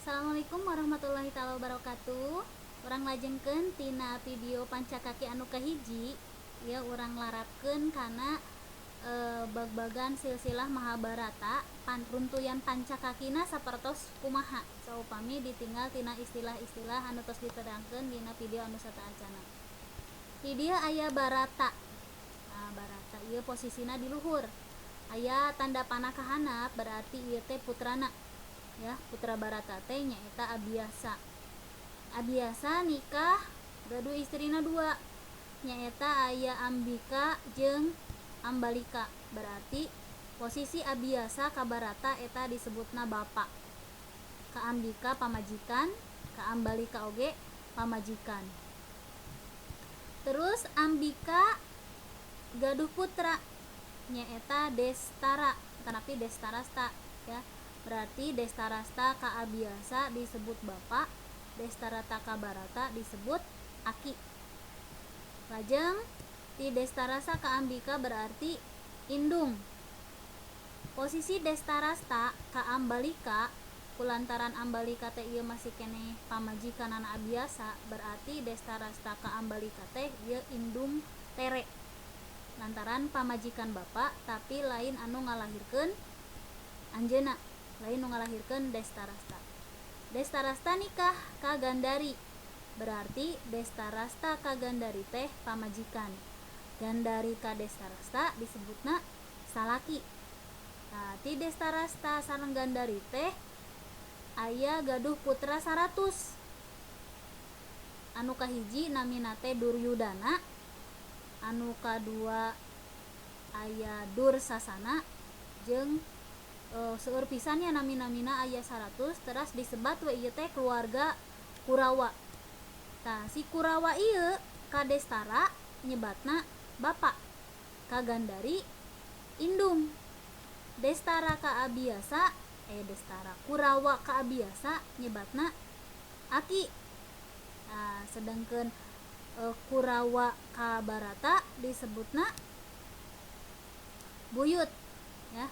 Assalamualaikum warahmatullahi taala wabarakatuh. Urang lajengkeun tina video pancakaki anu kahiji ya, urang larapkeun kana bag-bagan silsilah Mahabharata runtuyan pancakakina sapertos kumaha saupami ditinggal tina istilah-istilah anu tos diterangkeun dina video anu sataacana. Di dieu aya Barata. Nah, Barata ieu posisina di luhur. Aya tanda panah kahanap berarti ieu teh putrana. Ya, putra Barata teh nyaeta Abiyasa. Abiyasa nikah gaduh istrina 2, nyaeta aya Ambika jeung Ambalika. Berarti posisi Abiyasa ka Barata eta disebutna bapa, ka Ambika pamajikan, ka Ambalika oge pamajikan. Terus Ambika gaduh putra nyaeta Destara, tanapi Destarasta ya. Berarti Destarasta ka Abiyasa disebut bapa, Destarata ka Barata disebut aki. Lajeng ti Destarasta ka Ambika berarti indung. Posisi Destarasta ka Ambalika kulantaran Ambalika teh ieu masih keneh pamajikanana Abiyasa, berarti Destarasta ka Ambalika teh ieu indung tere. Lantaran pamajikan bapa tapi lain anu ngalahirkeun anjeuna, lain nu ngalahirkeun Destarasta. Destarasta nikah ka Gandari, berarti Destarasta ka Gandari teh pamajikan. Gandari ka Destarasta disebutna salaki. Nah, ti Destarasta sareng Gandari teh aya gaduh putra 100. Anu kahiji namina teh Duryudana, anu kadua aya Dursasana jeung seueur pisan ya nami-namina aya 100. Teras disebat we ieu teh keluarga Kurawa. Tah si Kurawa ieu ka Destara nyebatna bapa, ka Gandari indung. Destara ka Abiyasa Kurawa ka Abiyasa nyebatna aki. Nah, sedangkeun Kurawa ka Barata disebutna buyut ya.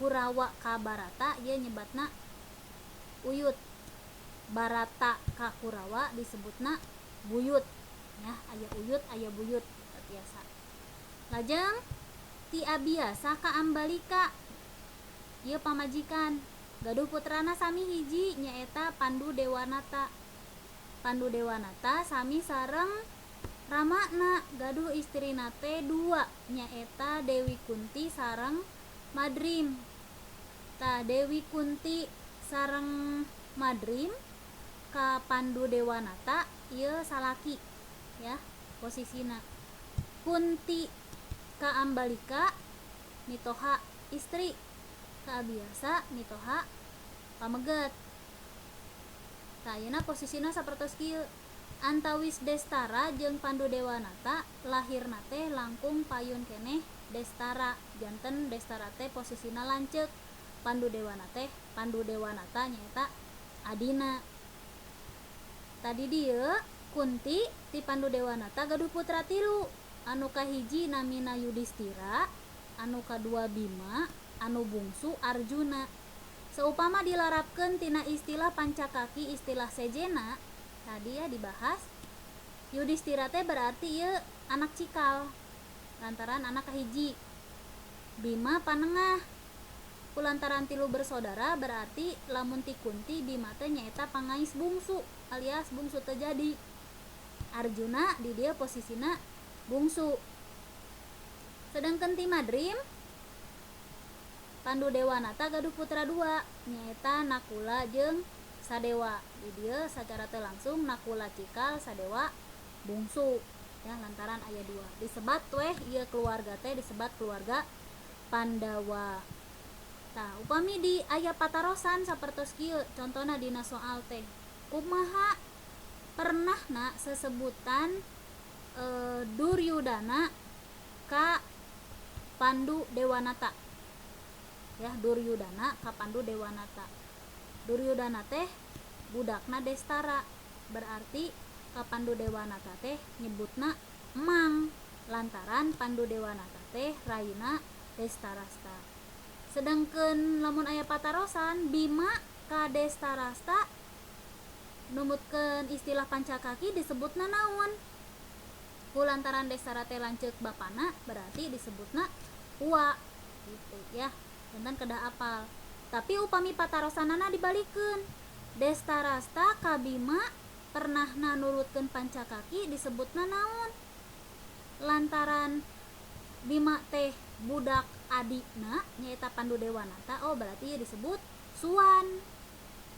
Kurawa ka Barata ieu nyebatna uyut. Barata ka Kurawa disebutna buyut ya, aya uyut aya buyut biasa. Lajeng ti Abiyasa ka Ambalika ieu pamajikan, gaduh putrana sami hiji nyaeta Pandudewanata. Pandudewanata sami sareng Ramana, gaduh istrina teh 2 nyaeta Dewi Kunti sareng Madrim. Tah Dewi Kunti sareng Madrim ka Pandudewanata ieu salaki ya posisina. Kunti ka Ambalika mitoha istri, ka Abiyasa mitoha pameget. Tah ayeuna posisina sapertos kieu. Antawis Destara jeung Pandudewanata lahirna teh langkung payun keneh Destara, janten Destara teh posisina lanceuk. Pandudewanata nyaeta adina. Tadi dieu Kunti ti Pandudewanata gaduh putra 3, anu kahiji namina Yudistira, anu kadua Bima, anu bungsu Arjuna. Seupama dilarapkeun tina istilah pancakaki istilah sejena tadi ya dibahas, Yudistira teh berarti ieu anak cikal lantaran anak kahiji. Bima panengah kulantaran 3 bersaudara, berarti lamun ti Kunti Bima teh nyaeta pangais bungsu alias bungsu teu jadi. Arjuna di dieu posisina bungsu. Sedangkeun ti Madrim Pandudewanata gaduh putra 2 nyaeta Nakula jeung Sadewa. Di dieu sacara teu langsung Nakula cikal, Sadewa bungsu ya, lantaran aya 2. Disebat weh ieu keluarga teh disebat keluarga Pandawa. Tah upami di aya patarosan sapertos kieu contona dina soal teh, kumaha pernahna sesebutan Duryudana ka Pandudewanata ya. Duryudana ka Pandudewanata. Duryudana teh budakna Destara, berarti ka Pandudewanata teh nyebutna emang lantaran Pandudewanata teh raina Destarasta. Sedangkan lamun aya patarosan Bima ka Destarasta numutkeun istilah Pancakaki disebutna naon? Kulantaran Destara teh lanceuk bapana berarti disebutna Uwa gitu ya. Jantan kedah apal. Tapi upami patarosanana dibalikeun. Destarasta ka Bima pernahna nurutkeun Pancakaki disebutna naon? Lantaran Bima teh budak adikna nyaeta Pandudewanata, oh berarti disebut Suwan.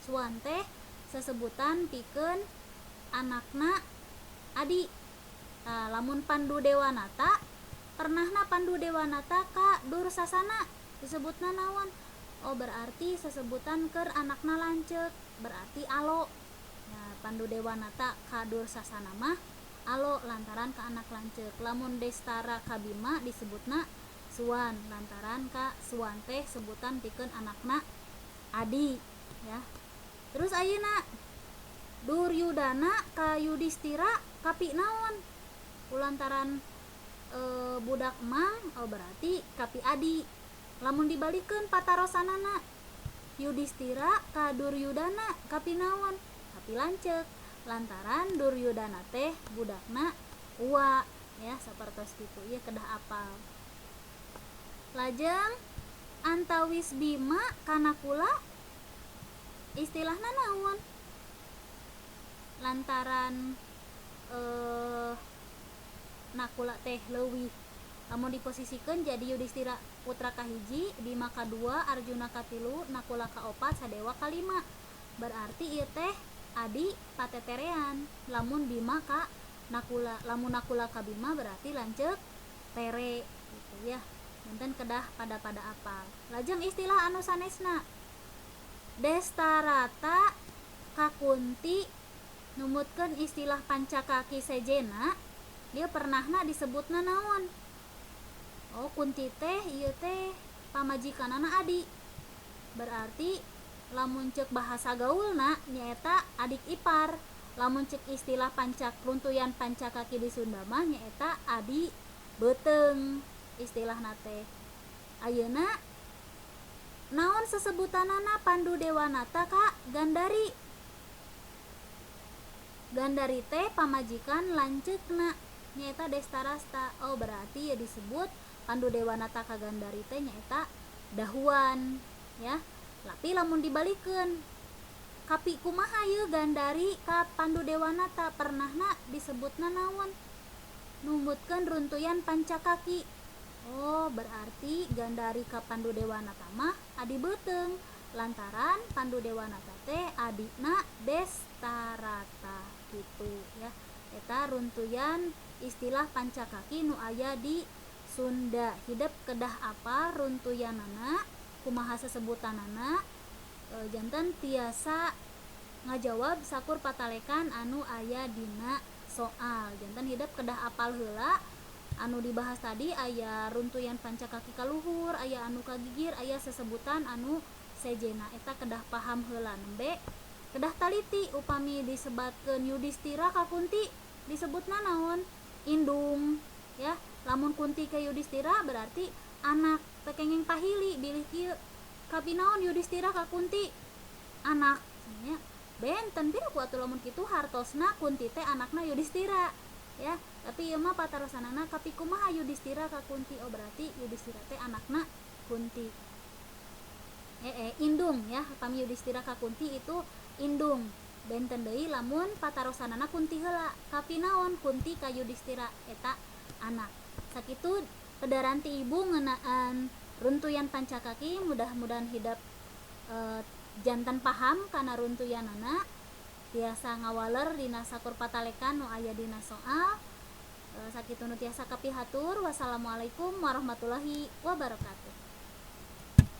Suwan teh sesebutan pikeun anakna adi. Nah, lamun Pandudewanata pernahna Pandudewanata ka Dursasana disebutna naon? Oh berarti sesebutan keur anakna lanceuk, berarti Alo. Nah, Pandudewanata ka Dursasana mah Alo lantaran ka anak lanceuk. Lamun Destara ka Bima disebutna Suwan lantaran ka Suwan teh sebutan pikeun anakna adi ya. Terus ayeuna Duryudana ka Yudistira kapi naon? Kulantaran budak emang, oh berarti kapi adi. Lamun dibalikeun patarosanana Yudistira ka Duryudana kapi naon? Kapi lanceuk. Lantaran Duryudana teh budakna Uwa ya, sapertos kitu. Ieu kedah apal. Lajeng antawis Bima kana Kula istilahna naon? Lantaran Nakula teh leuwih, lamun diposisikeun jadi Yudistira putra kahiji, Bima kadua, Arjuna katilu, Nakula kaopat, Sadewa kalima. Berarti ieu teh adi pateterean. Lamun Bima ka Nakula, lamun Nakula ka Bima berarti lanceuk tere gitu ya. Janten kedah pada apal. Lajeng istilah anu sanesna Destarata ka Kunti numutkeun istilah Pancakaki sejena, dia pernahna disebutna naon? Oh Kunti teh ieu teh pamajikanana adi. Berarti lamun ceuk bahasa gaulna nyaeta adik ipar. Lamun ceuk istilah runtuyan Pancakaki di Sunda mah nyaeta adi beuteung istilahna teh. Ayeuna naon sesebutanana Pandudewanata ka Gandari? Gandari teh pamajikan lanceukna nyaeta Destarasta. Oh berarti ya disebut Pandudewanata ka Gandari teh nyaeta dahuan ya. Tapi lamun dibalikeun kapi kumaha ieu Gandari ka Pandudewanata pernahna disebutna naon? Numutkeun runtuyan Pancakaki. Oh berarti Gandari ka Pandudewanata mah adi beuteung lantaran Pandudewanata teh adikna Destarata gitu ya. Eta runtuyan istilah Pancakaki nu aya di Sunda. Hideep kedah apal runtuyanana, kumaha sesebutanana, janten tiasa ngajawab sakur patalekan anu aya dina soal. Janten hideep kedah apal heula anu dibahas tadi. Aya runtuyan Pancakaki kaluhur, aya anu kagigir, aya sesebutan anu sejena. Eta kedah paham heula. Nembe kedah taliti upami disebatkeun Yudistira ka Kunti disebutna naon? Indung ya. Lamun Kunti ka Yudistira berarti anak. Tekengeng pahili bilih kieu kapi naon Yudistira ka Kunti? Anak nya. Benten pira ku atuh lamun kitu hartosna Kunti teh anakna Yudistira ya. Tapi ieu mah patarosanana kapi kumaha Yudistira ka Kunti? Oh berarti Yudistira teh anakna Kunti. Indung ya. Upami Yudistira ka Kunti itu indung. Benten deui lamun patarosanana Kunti heula. Kapi naon? Kunti ka Yudistira eta anak. Sakitu padaranti ibu ngeunaan runtuyan Pancakaki. Mudah-mudahan hidup jantan paham kana runtuyanana. Tiasa ngawaler dina sakur patalekan nu aya dina soal. Sakitu nu tiasa kapihatur. Wassalamualaikum warahmatullahi wabarakatuh.